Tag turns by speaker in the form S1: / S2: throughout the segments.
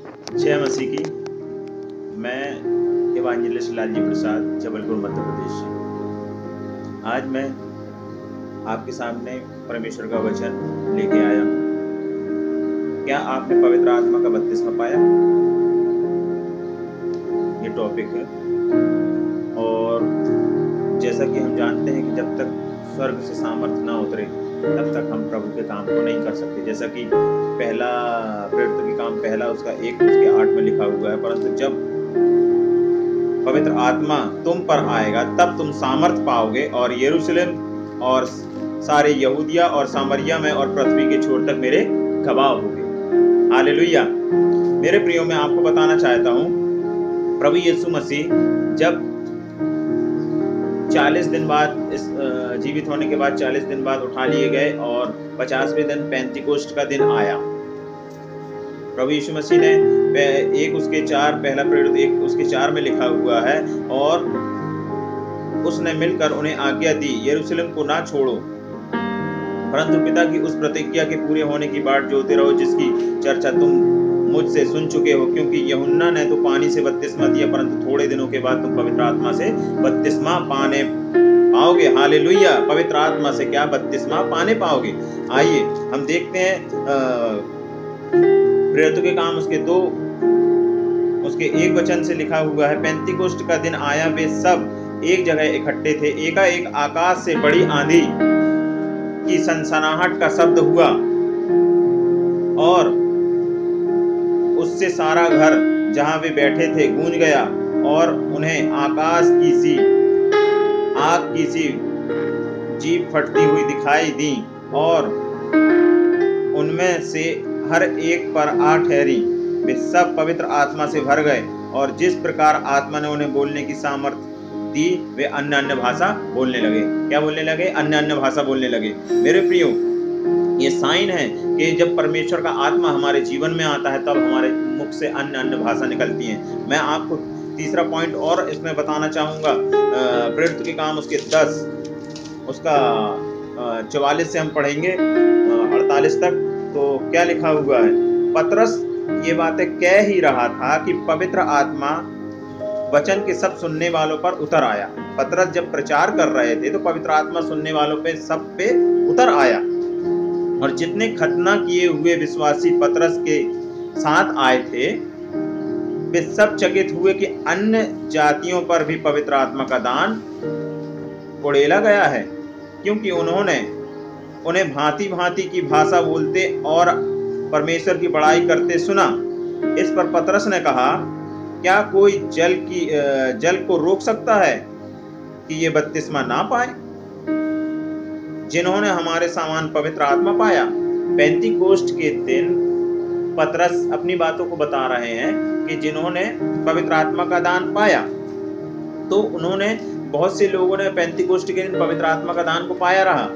S1: जय मसीह की। मैं इवांजेलिस्ट लालजी प्रसाद, जबलपुर, मध्य प्रदेश से। आज मैं आपके सामने परमेश्वर का वचन लेके आया हूँ। क्या आपने पवित्र आत्मा का बपतिस्मा पाया? ये टॉपिक है। और जैसा कि हम जानते हैं कि जब तक स्वर्ग से सामर्थ्य ना उतरे तब तक हम प्रभु के काम को नहीं कर सकते। जैसा कि पहला प्रेरित के काम पहला उसका 1 उसके 8 में लिखा हुआ है, परंतु जब पवित्र आत्मा तुम पर आएगा तब तुम सामर्थ पाओगे और यरूशलेम और सारे यहूदिया और सामरिया में और पृथ्वी के छोर तक मेरे गवाह होगे। हालेलुया। मेरे प्रियो, मैं आपको बताना चाहता हूँ, प्रभु यीशु मसीह जब 40 दिन बाद जीवित होने के बाद 40 दिन बाद उठा लिए गए और 50वें दिन पेंतिकोस्ट का दिन आया। प्रभु यीशु मसीह ने पहला प्रेरित 1 उसके 4 में लिखा हुआ है, और उसने मिलकर उन्हें आज्ञा दी, यरूशलेम को ना छोड़ो परंतु पिता की उस प्रतिज्ञा के पूरे होने की बाट जोते रहो जिसकी चर्चा तुम मुझसे सुन चुके हो। क्योंकि यूहन्ना ने तो पानी से बपतिस्मा दिया, परंतु थोड़े दिनों के बाद तुम पवित्र आत्मा से बपतिस्मा पाओगे। हालेलुया। पवित्र आत्मा से क्या? बपतिस्मा पाने पाओगे। आइए हम देखते हैं प्रेरितों के काम उसके 1 वचन से लिखा हुआ है, पेंतिकोस्ट का दिन आया, वे सब एक जगह इकट्ठे थे। एकाएक आकाश से बड़ी आंधी की सनसनाहट का शब्द हुआ और उससे सारा घर जहां वे बैठे थे गूंज गया, और उन्हें आकाश की सी आग की सी जीभ फटती हुई दिखाई दी और उनमें से हर एक पर आ ठहरी। वे सब पवित्र आत्मा से भर गए और जिस प्रकार आत्मा ने उन्हें बोलने की सामर्थ्य दी, वे अन्य अन्य भाषा बोलने लगे। क्या बोलने लगे? अन्य अन्य भाषा बोलने लगे। मेरे प्रियो, ये साइन है कि जब परमेश्वर का आत्मा हमारे जीवन में आता है तब हमारे मुख से अन्य अन्य भाषा निकलती हैं। मैं आपको तीसरा पॉइंट और इसमें बताना चाहूँगा। प्रेरित के काम उसके 10 उसका 44 से हम पढ़ेंगे 48 तक। तो क्या लिखा हुआ है? पतरस ये बातें कह ही रहा था कि पवित्र आत्मा वचन के सब सुनने वालों पर उतर आया। पतरस जब प्रचार कर रहे थे तो पवित्र आत्मा सुनने वालों पे सब पे उतर आया, और जितने खतना किए हुए विश्वासी पतरस के साथ आए थे वे सब चकित हुए कि अन्य जातियों पर भी पवित्र आत्मा का दान उड़ेला गया है, क्योंकि उन्हें भांति भांति की भाषा बोलते और परमेश्वर की बड़ाई करते सुना। इस पर पतरस ने कहा, क्या कोई जल को रोक सकता है कि ये बपतिस्मा ना पाए जिन्होंने हमारे समान पवित्र आत्मा पाया? पेंतिकोस्ट के दिन पतरस अपनी बातों को बता रहे हैं कि जिन्होंने पवित्र आत्मा का दान पाया, तो उन्होंने बहुत से लोगों ने पेंतिकोस्ट के दिन पवित्र आत्मा का दान को पाया रहा,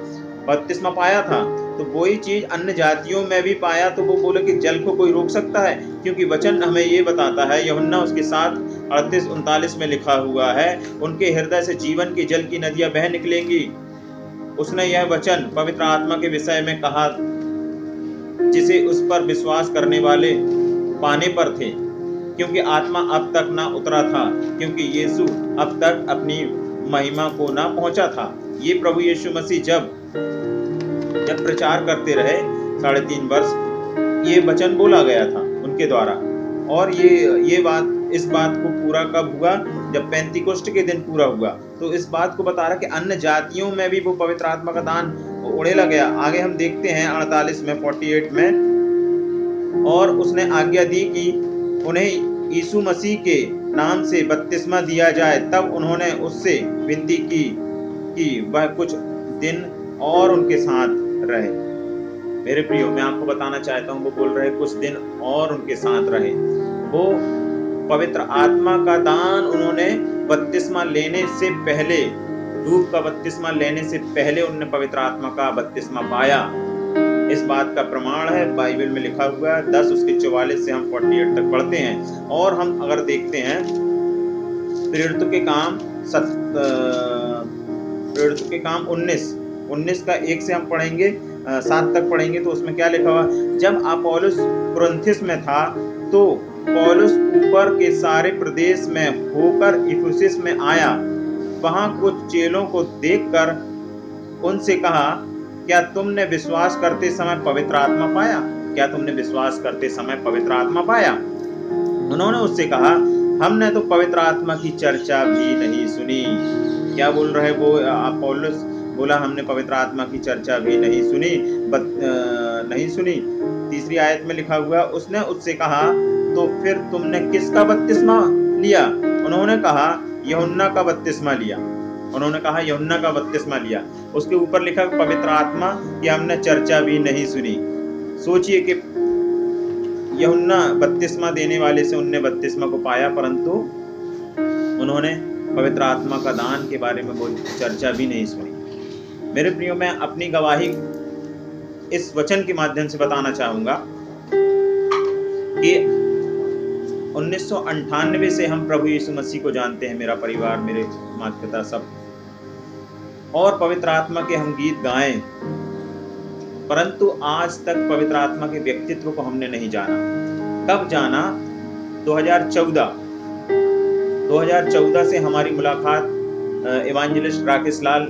S1: बपतिस्मा पाया था। तो वही चीज अन्य जातियों में भी पाया, तो वो बोले कि जल को कोई रोक सकता है? क्योंकि वचन हमें ये बताता है, यूहन्ना उसके 7:38-39 में लिखा हुआ है, उनके हृदय से जीवन के जल की नदियां बह निकलेंगी। उसने यह वचन पवित्र आत्मा के विषय में कहा जिसे उस पर विश्वास करने वाले पाने पर थे, क्योंकि आत्मा अब तक ना उतरा था, क्योंकि यीशु अब तक अपनी महिमा को ना पहुंचा था। ये प्रभु यीशु मसीह जब प्रचार करते रहे 3.5 वर्ष, ये वचन बोला गया था उनके द्वारा। और इस बात को पूरा कब हुआ? जब पेंतिकोस्ट के दिन पूरा हुआ। तो इस बात को बता रहा कि अन्य जातियों में भी वो पवित्र आत्मा का दान उड़ेला गया। आगे हम देखते हैं 48 में, और उसने आज्ञा दी कि उन्हें यीशु मसीह के नाम से बपतिस्मा दिया जाए। तब उन्होंने उससे विनती की कि वह कुछ दिन और उनके साथ रहे। मेरे प्रियो, मैं आपको बताना चाहता हूँ, वो बोल रहे कुछ दिन और उनके साथ रहे। वो पवित्र आत्मा का दान उन्होंने बपतिस्मा लेने से पहले, डूब का बपतिस्मा लेने से पहले उन्होंने पवित्र आत्मा का बपतिस्मा पाया। इस बात का प्रमाण है, बाइबल में लिखा हुआ है। 10 उसके 44 से हम 48 तक पढ़ते हैं। और हम अगर देखते हैं प्रेरितों के काम 19 का 1 से हम पढ़ेंगे 7 तक पढ़ेंगे। तो उसमें क्या लिखा हुआ? जब अपोलोस कुरिन्थुस में था तो पौलुस ऊपर के सारे प्रदेश में होकर इफिसुस में आया। वहां कुछ चेलों को देखकर उनसे कहा, क्या तुमने विश्वास करते समय पवित्र आत्मा पाया? क्या तुमने विश्वास करते समय पवित्र आत्मा पाया? उन्होंने उससे कहा, हमने तो पवित्र आत्मा की चर्चा भी नहीं सुनी। क्या बोल रहे वो पौलुस? बोला, हमने पवित्र आत्मा की चर्चा भी नहीं सुनी। नहीं सुनी। तीसरी आयत में लिखा हुआ, उसने उससे कहा, तो फिर तुमने किसका बपतिस्मा लिया? उन्होंने कहा, यूहन्ना का बपतिस्मा लिया। उन्होंने कहा, यूहन्ना का बपतिस्मा लिया। उसके ऊपर लिखा पवित्र आत्मा की हमने चर्चा भी नहीं सुनी। सोचिए कि यूहन्ना बपतिस्मा देने वाले से उनने बपतिस्मा को पाया, परंतु उन्होंने पवित्र आत्मा का दान के बारे में कोई चर्चा भी नहीं सुनी। मेरे प्रियो, मैं अपनी गवाही इस वचन के माध्यम से बताना चाहूंगा कि 1998 से हम प्रभु यीशु मसीह को जानते हैं, मेरा परिवार, मेरे माता पिता सब, और पवित्र आत्मा के हम गीत गाएं, परंतु आज तक पवित्र आत्मा के व्यक्तित्व को हमने नहीं जाना। कब जाना? 2014 से हमारी मुलाकात इवांजेलिस्ट राकेश लाल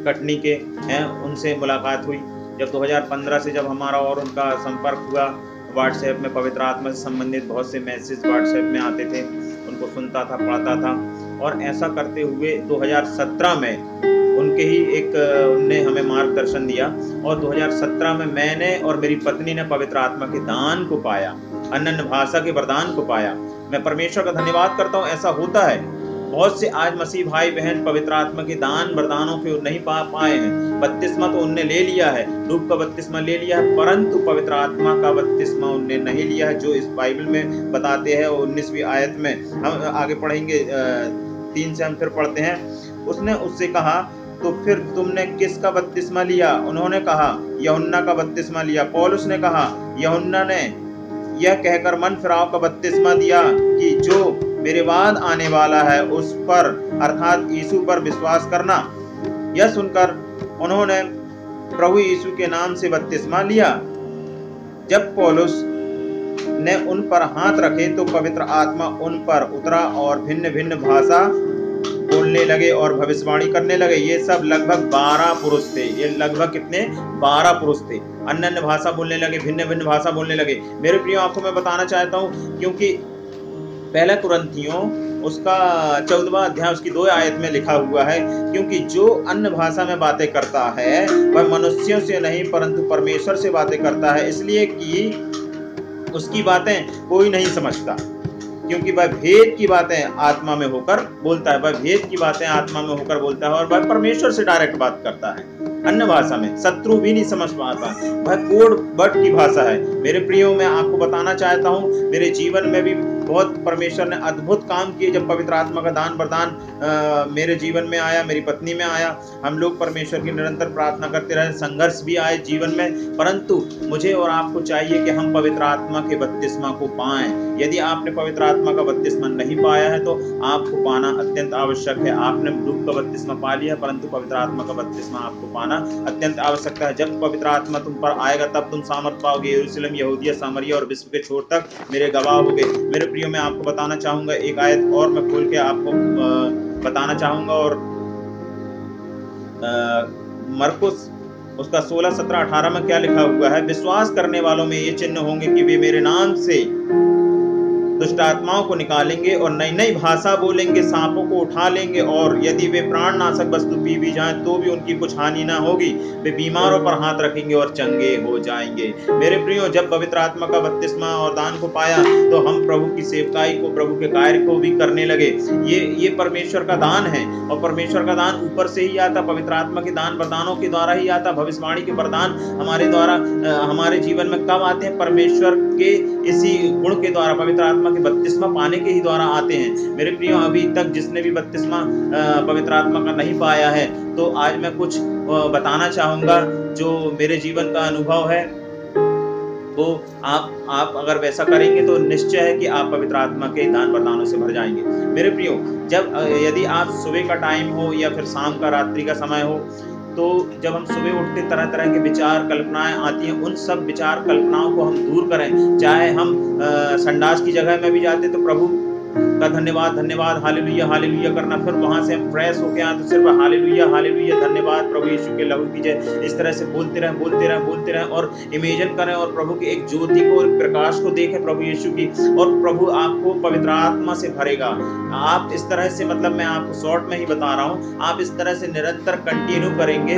S1: कटनी के हैं, उनसे मुलाकात हुई। जब 2015 से जब हमारा और उनका संपर्क हुआ, व्हाट्सएप में पवित्र आत्मा से संबंधित बहुत से मैसेज व्हाट्सएप में आते थे, उनको सुनता था, पढ़ता था, और ऐसा करते हुए 2017 में उनके ही उनने हमें मार्गदर्शन दिया, और 2017 में मैंने और मेरी पत्नी ने पवित्र आत्मा के दान को पाया, अन्य भाषा के वरदान को पाया। मैं परमेश्वर का धन्यवाद करता हूँ। ऐसा होता है, बहुत से आज मसीह भाई बहन पवित्र आत्मा के दान वरदानों को नहीं पाए हैं। बपतिस्मा तो उनने ले लिया है, डूब का बपतिस्मा ले लिया है, परंतु पवित्र आत्मा का बपतिस्मा उनने नहीं लिया है, जो इस बाइबल में बताते हैं। 19वीं आयत में हम आगे पढ़ेंगे, 3 से हम फिर पढ़ते हैं। उसने उससे कहा, तो फिर तुमने किसका बपतिस्मा लिया? उन्होंने कहा, यूहन्ना का बपतिस्मा लिया। पौलुस ने कहा, यूहन्ना ने यह कहकर मन फिराव का बपतिस्मा दिया कि जो मेरे बाद आने वाला है उस पर, अर्थात यीशु पर विश्वास करना। यह सुनकर उन्होंने प्रभु यीशु के नाम से बपतिस्मा लिया। जब पौलुस ने उन पर हाथ रखे तो पवित्र आत्मा उन पर उतरा और भिन्न भिन्न भाषा बोलने लगे और भविष्यवाणी करने लगे। ये सब लगभग 12 पुरुष थे। ये लगभग कितने? 12 पुरुष थे। अन्य अन्य भाषा बोलने लगे, भिन्न भिन्न भाषा बोलने लगे। मेरे प्रियो, आपको मैं बताना चाहता हूँ, क्योंकि पहला कुरिन्थियों उसका 14वां अध्याय उसकी 2 आयत में लिखा हुआ है, क्योंकि जो अन्य भाषा में बातें करता है वह मनुष्यों से नहीं परंतु परमेश्वर से बातें करता है, इसलिए कि उसकी बातें कोई नहीं समझता, क्योंकि वह भेद की बातें आत्मा में होकर बोलता है। वह भेद की बातें आत्मा में होकर बोलता है और वह परमेश्वर से डायरेक्ट बात करता है। अन्य भाषा में शत्रु भी नहीं समझ पाता, वह कोड वर्ड की भाषा है। मेरे प्रियो, मैं आपको बताना चाहता हूँ, मेरे जीवन में भी बहुत परमेश्वर ने अद्भुत काम किए। जब पवित्र आत्मा का दान वरदान मेरे जीवन में आया, मेरी पत्नी में आया, हम लोग परमेश्वर की निरंतर प्रार्थना करते रहे, संघर्ष भी आए जीवन में, परंतु मुझे और आपको चाहिए कि हम पवित्र आत्मा के बपतिस्मा को पाएं। यदि आपने पवित्र आत्मा का बपतिस्मा नहीं पाया है तो आपको पाना अत्यंत आवश्यक है। आपने डूब का बपतिस्मा पा लिया, परंतु पवित्र आत्मा का बपतिस्मा आपको पाना अत्यंत आवश्यक है। जब पवित्र आत्मा तुम पर आएगा तब तुम सामर्थ पाओगे। यरूशलेम, यहूदिया, सामरिया और विश्व के छोर तक मेरे गवाह होगे। मेरे प्रियो, मैं आपको बताना चाहूंगा, एक आयत और मैं खोल के आपको बताना चाहूंगा, और मरकुस उसका 16, 17, 18 में क्या लिखा हुआ है? विश्वास करने वालों में ये चिन्ह होंगे कि वे मेरे नाम से दुष्ट आत्माओं को निकालेंगे और नई नई भाषा बोलेंगे, सांपों को उठा लेंगे, और यदि वे प्राणनाशक वस्तु पी भी जाएं तो भी उनकी कुछ हानि ना होगी। वे बीमारों पर हाथ रखेंगे और चंगे हो जाएंगे। मेरे प्रियो, जब पवित्र आत्मा का बपतिस्मा और दान को पाया तो हम प्रभु की सेवकाई को, प्रभु के कार्य को भी करने लगे। ये परमेश्वर का दान है, और परमेश्वर का दान ऊपर से ही आता, पवित्र आत्मा के दान वरदानों के द्वारा ही आता। भविष्यवाणी के वरदान हमारे द्वारा हमारे जीवन में कब आते हैं? परमेश्वर के इसी गुण के द्वारा, पवित्र आत्मा के बपतिस्मा पाने के ही द्वारा आते हैं। मेरे प्रियो, अभी तक जिसने भी बपतिस्मा पवित्र आत्मा का नहीं पाया है, तो आज मैं कुछ बताना चाहूंगा जो मेरे जीवन का अनुभव है। वो आप अगर वैसा करेंगे तो निश्चय है कि आप पवित्र आत्मा के दान वरदानों से भर जाएंगे। मेरे प्रियो, जब यदि आप सुबह का टाइम हो या फिर शाम का, रात्रि का समय हो, तो जब हम सुबह उठते तरह तरह के विचार कल्पनाएं आती हैं, उन सब विचार कल्पनाओं को हम दूर करें। चाहे हम संडास की जगह में भी जाते तो प्रभु का धन्यवाद धन्यवाद हालेलुया हालेलुया करना, फिर वहां से हम फ्रेश होके आए तो सिर्फ हालेलुया हालेलुया धन्यवाद प्रभु यीशु के लहू की जय, इस तरह से बोलते रहें बोलते रहें बोलते रहें और इमेजिन करें और प्रभु की एक ज्योति को, एक प्रकाश को देखें प्रभु यीशु की, और प्रभु आपको पवित्र आत्मा से भरेगा। आप इस तरह से, मतलब मैं आपको शॉर्ट में ही बता रहा हूँ, आप इस तरह से निरंतर कंटिन्यू करेंगे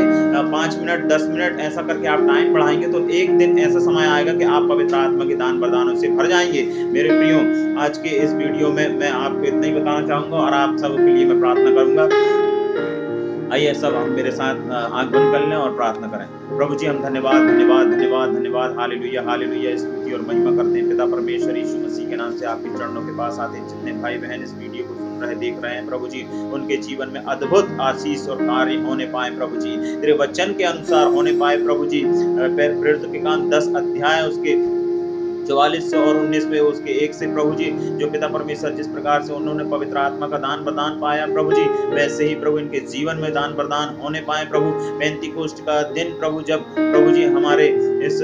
S1: 5 मिनट 10 मिनट ऐसा करके आप टाइम बढ़ाएंगे तो एक दिन ऐसा समय आएगा कि आप पवित्र आत्मा के दान वरदानों से भर जाएंगे। मेरे प्रियो, आज के इस वीडियो में मैं आपको इतना ही बताना चाहूंगा और आप सब के लिए मैं प्रार्थना करूंगा। आइए सब हम मेरे साथ आंख बंद कर लें और प्रार्थना करें। प्रभु जी, हम धन्यवाद धन्यवाद धन्यवाद धन्यवाद हालेलुया हालेलुया स्तुति और महिमा करते हैं पिता परमेश्वर यीशु मसीह के नाम से आपके चरणों के पास आते हैं। जितने भाई बहन इस वीडियो को सुन रहे देख रहे हैं प्रभु जी, उनके जीवन में अद्भुत आशीष और कार्य होने पाए प्रभु जी, तेरे वचन के अनुसार होने पाए प्रभु जी। प्रेरित के काम 10 अध्याय उसके 44 से और 19 में उसके 1 से प्रभु जी, जो पिता परमेश्वर जिस प्रकार से उन्होंने पवित्र आत्मा का दान प्रदान पाया प्रभु जी, वैसे ही प्रभु इनके जीवन में दान प्रदान होने पाए प्रभु। पेंतीकोस्ट का दिन प्रभु, जब प्रभु जी हमारे इस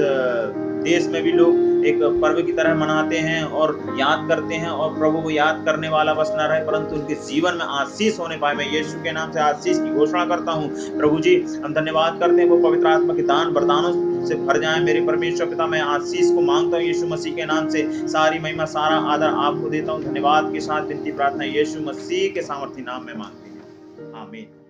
S1: देश में भी लोग एक पर्व की तरह मनाते हैं और याद करते हैं, और प्रभु को याद करने वाला बस न रहे परंतु उनके जीवन में आशीष होने पाए। मैं यीशु के नाम से आशीष की घोषणा करता हूँ प्रभु जी। हम धन्यवाद करते हैं वो पवित्र आत्मा के दान वरदानों से भर जाए मेरे परमेश्वर पिता। मैं आशीष को मांगता हूँ यीशु मसीह के नाम से, सारी महिमा सारा आदर आपको देता हूँ। धन्यवाद के साथ विनती प्रार्थना यीशु मसीह के सामर्थी नाम में मांगते हैं, आमीन।